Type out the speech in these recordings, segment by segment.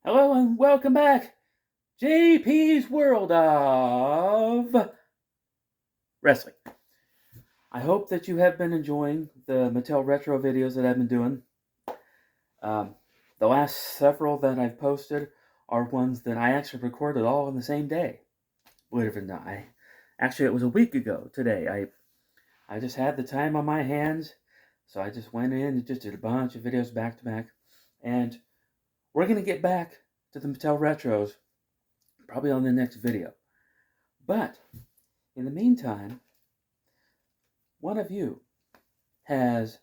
Hello and welcome back, J.P.s World of Wrestling. I hope that you have been enjoying the Mattel Retro videos that I've been doing. The last several that I've posted are ones that I actually recorded all on the same day. Believe it or not. Actually, it was a week ago today. I just had the time on my hands, so I just went in and just did a bunch of videos back to back. And we're going to get back to the Mattel Retros probably on the next video. But in the meantime, one of you has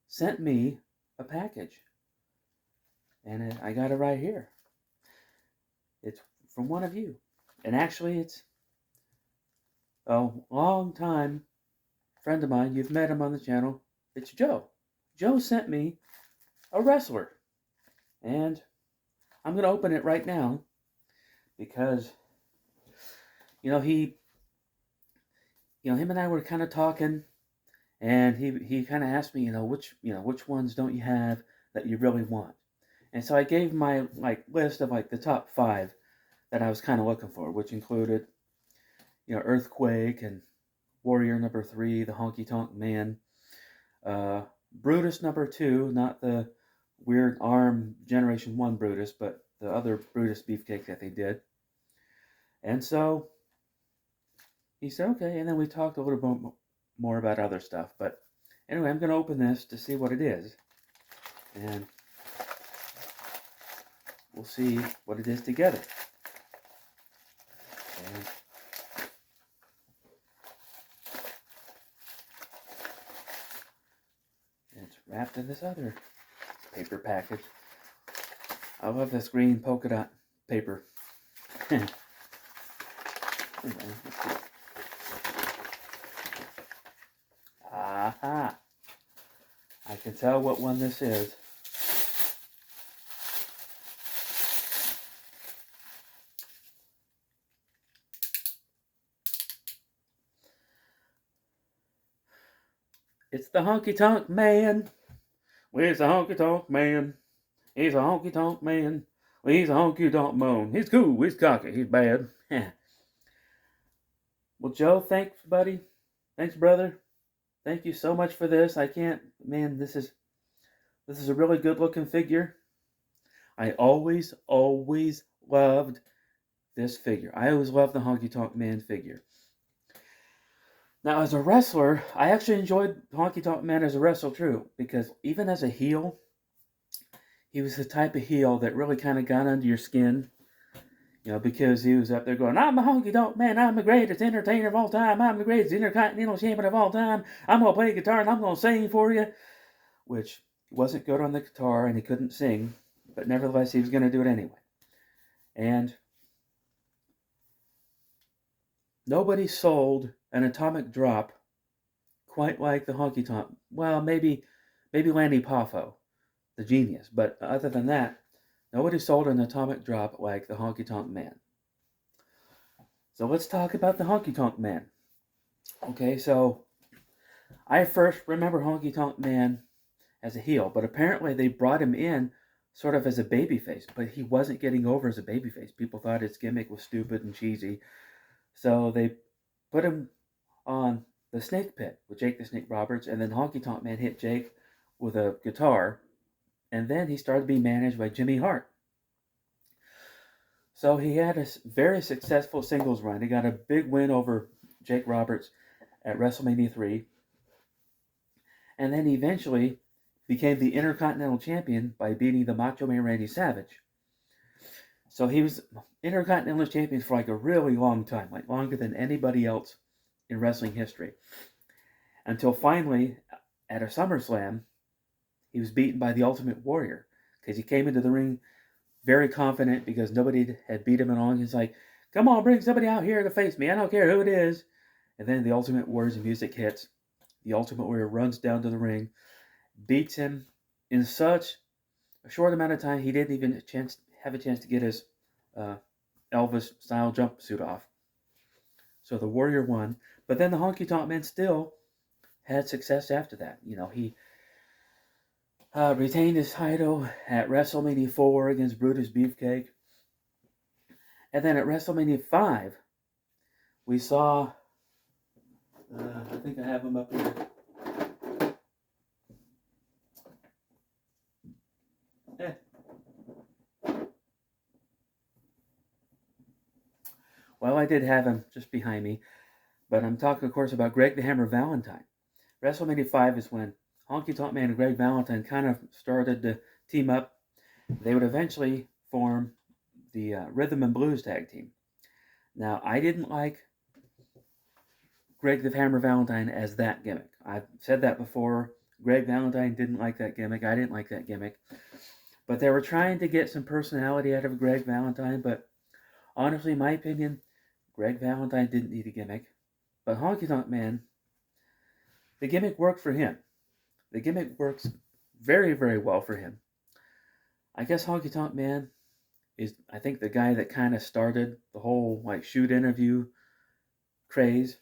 sent me a package, and I got it right here. It's from one of you, and actually it's a long time friend of mine. You've met him on the channel. It's Joe. Joe sent me a wrestler, and I'm going to open it right now because him and I were kind of talking. And he kind of asked me, which ones don't you have that you really want? And so I gave my list of the top 5 that I was kind of looking for, which included, Earthquake and Warrior number 3, the Honky Tonk Man, Brutus number 2, not the weird arm Generation 1 Brutus, but the other Brutus beefcake that they did. And so he said, okay, and then we talked a little bit more about other stuff, but anyway, I'm going to open this to see what it is, and we'll see what it is together. And it's wrapped in this other paper package. I love this green polka dot paper. Aha! I can tell what one this is. It's the Honky Tonk Man. Where's the Honky Tonk Man? He's a Honky Tonk Man. Well, he's a Honky Tonk Moan. He's cool. He's cocky. He's bad. Well, Joe, thanks, buddy. Thanks, brother. Thank you so much for this. This is a really good looking figure. I always loved this figure. I always loved the Honky Tonk Man figure. Now, as a wrestler, I actually enjoyed Honky Tonk Man as a wrestler too, because even as a heel, he was the type of heel that really kind of got under your skin. Because he was up there going, I'm the Honky Tonk Man, I'm the greatest entertainer of all time, I'm the greatest intercontinental champion of all time, I'm going to play guitar and I'm going to sing for you. Which wasn't good on the guitar and he couldn't sing, but nevertheless he was going to do it anyway. And nobody sold an atomic drop quite like the Honky Tonk. Well, maybe Lanny Poffo, the genius, but other than that, nobody sold an atomic drop like the Honky Tonk Man. So let's talk about the Honky Tonk Man. Okay, so I first remember Honky Tonk Man as a heel, but apparently they brought him in sort of as a babyface, but he wasn't getting over as a babyface. People thought his gimmick was stupid and cheesy, so they put him on the Snake Pit with Jake the Snake Roberts, and then Honky Tonk Man hit Jake with a guitar, and then he started being managed by Jimmy Hart. So he had a very successful singles run. He got a big win over Jake Roberts at WrestleMania 3, and then eventually became the Intercontinental Champion by beating the Macho Man Randy Savage. So he was Intercontinental Champion for a really long time, longer than anybody else in wrestling history. Until finally, at a SummerSlam, he was beaten by the Ultimate Warrior, because he came into the ring very confident because nobody had beat him at all. He's like, come on, bring somebody out here to face me. I don't care who it is. And then the Ultimate Warrior's music hits. The Ultimate Warrior runs down to the ring, beats him in such a short amount of time, he didn't even have a chance to get his Elvis-style jumpsuit off. So the Warrior won. But then the Honky Tonk Man still had success after that. retained his title at WrestleMania 4 against Brutus Beefcake. And then at WrestleMania 5, we saw, I think I have him up here. Well, I did have him just behind me, but I'm talking, of course, about Greg the Hammer Valentine. WrestleMania 5 is when Honky Tonk Man and Greg Valentine kind of started to team up. They would eventually form the Rhythm and Blues tag team. Now, I didn't like Greg the Hammer Valentine as that gimmick. I've said that before. Greg Valentine didn't like that gimmick. I didn't like that gimmick. But they were trying to get some personality out of Greg Valentine. But honestly, in my opinion, Greg Valentine didn't need a gimmick. But Honky Tonk Man, the gimmick worked for him. The gimmick works very, very well for him. I guess Honky Tonk Man is, I think, the guy that kind of started the whole like shoot interview craze,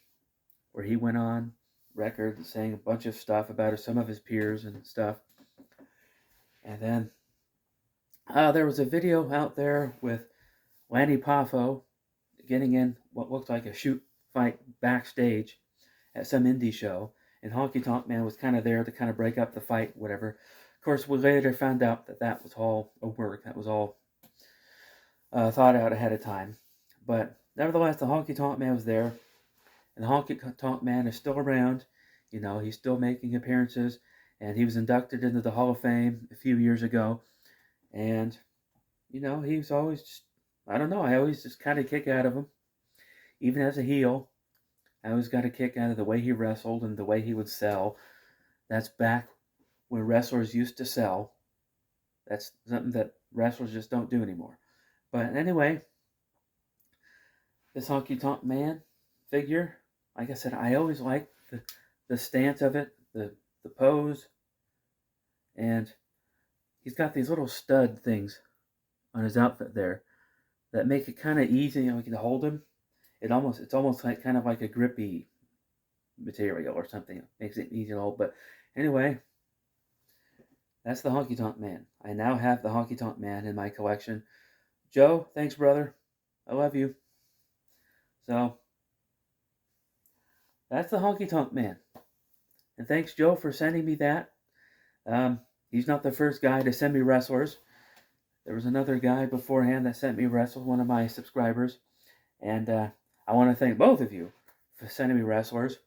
where he went on record saying a bunch of stuff about some of his peers and stuff. And then there was a video out there with Lanny Poffo getting in what looked like a shoot fight backstage at some indie show, and Honky Tonk Man was kind of there to kind of break up the fight, whatever. Of course, we later found out that that was all a work. That was all thought out ahead of time. But nevertheless, the Honky Tonk Man was there, and the Honky Tonk Man is still around. You know, he's still making appearances, and he was inducted into the Hall of Fame a few years ago. And, you know, he was always just, I don't know, I always just kind of kick out of him. Even as a heel, I always got a kick out of the way he wrestled and the way he would sell. That's back when wrestlers used to sell. That's something that wrestlers just don't do anymore. But anyway, this Honky Tonk Man figure, like I said, I always liked the stance of it, the pose, and he's got these little stud things on his outfit there that make it kind of easy, you know, you can hold him. It's almost like kind of like a grippy material or something. It makes it easy to hold. But anyway, that's the Honky Tonk Man. I now have the Honky Tonk Man in my collection. Joe, thanks, brother. I love you. So, that's the Honky Tonk Man. And thanks, Joe, for sending me that. He's not the first guy to send me wrestlers. There was another guy beforehand that sent me wrestlers, one of my subscribers. And I want to thank both of you for sending me wrestlers.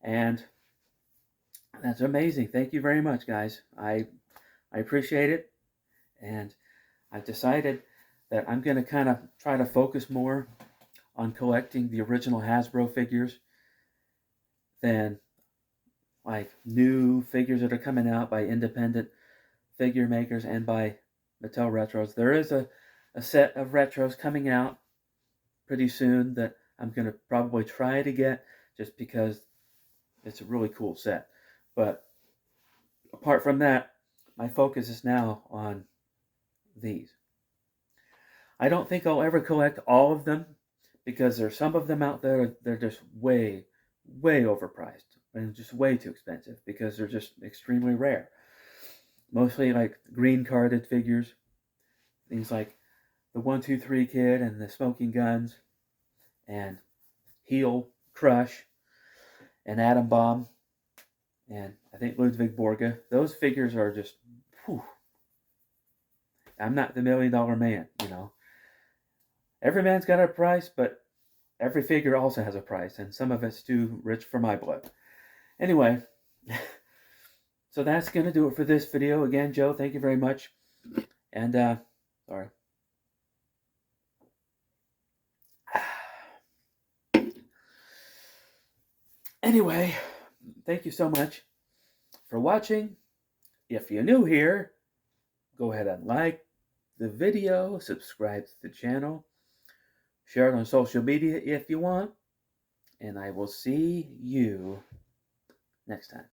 And that's amazing. Thank you very much, guys. I appreciate it. And I've decided that I'm going to kind of try to focus more on collecting the original Hasbro figures than like new figures that are coming out by independent figure makers and by Mattel Retros. There is a set of retros coming out pretty soon that I'm going to probably try to get just because it's a really cool set. But apart from that, my focus is now on these. I don't think I'll ever collect all of them because there's some of them out there they're just way, way overpriced and just way too expensive because they're just extremely rare. Mostly like green carded figures, things like the 1-2-3 Kid and the Smoking Guns and Heel, Crush, and Atom Bomb, and I think Ludwig Borga. Those figures are just, whew. I'm not the $1 million man, you know. Every man's got a price, but every figure also has a price, and some of it's too rich for my blood. Anyway, so that's going to do it for this video. Again, Joe, thank you very much. And, sorry. Anyway, thank you so much for watching. If you're new here, go ahead and like the video, subscribe to the channel, share it on social media if you want, and I will see you next time.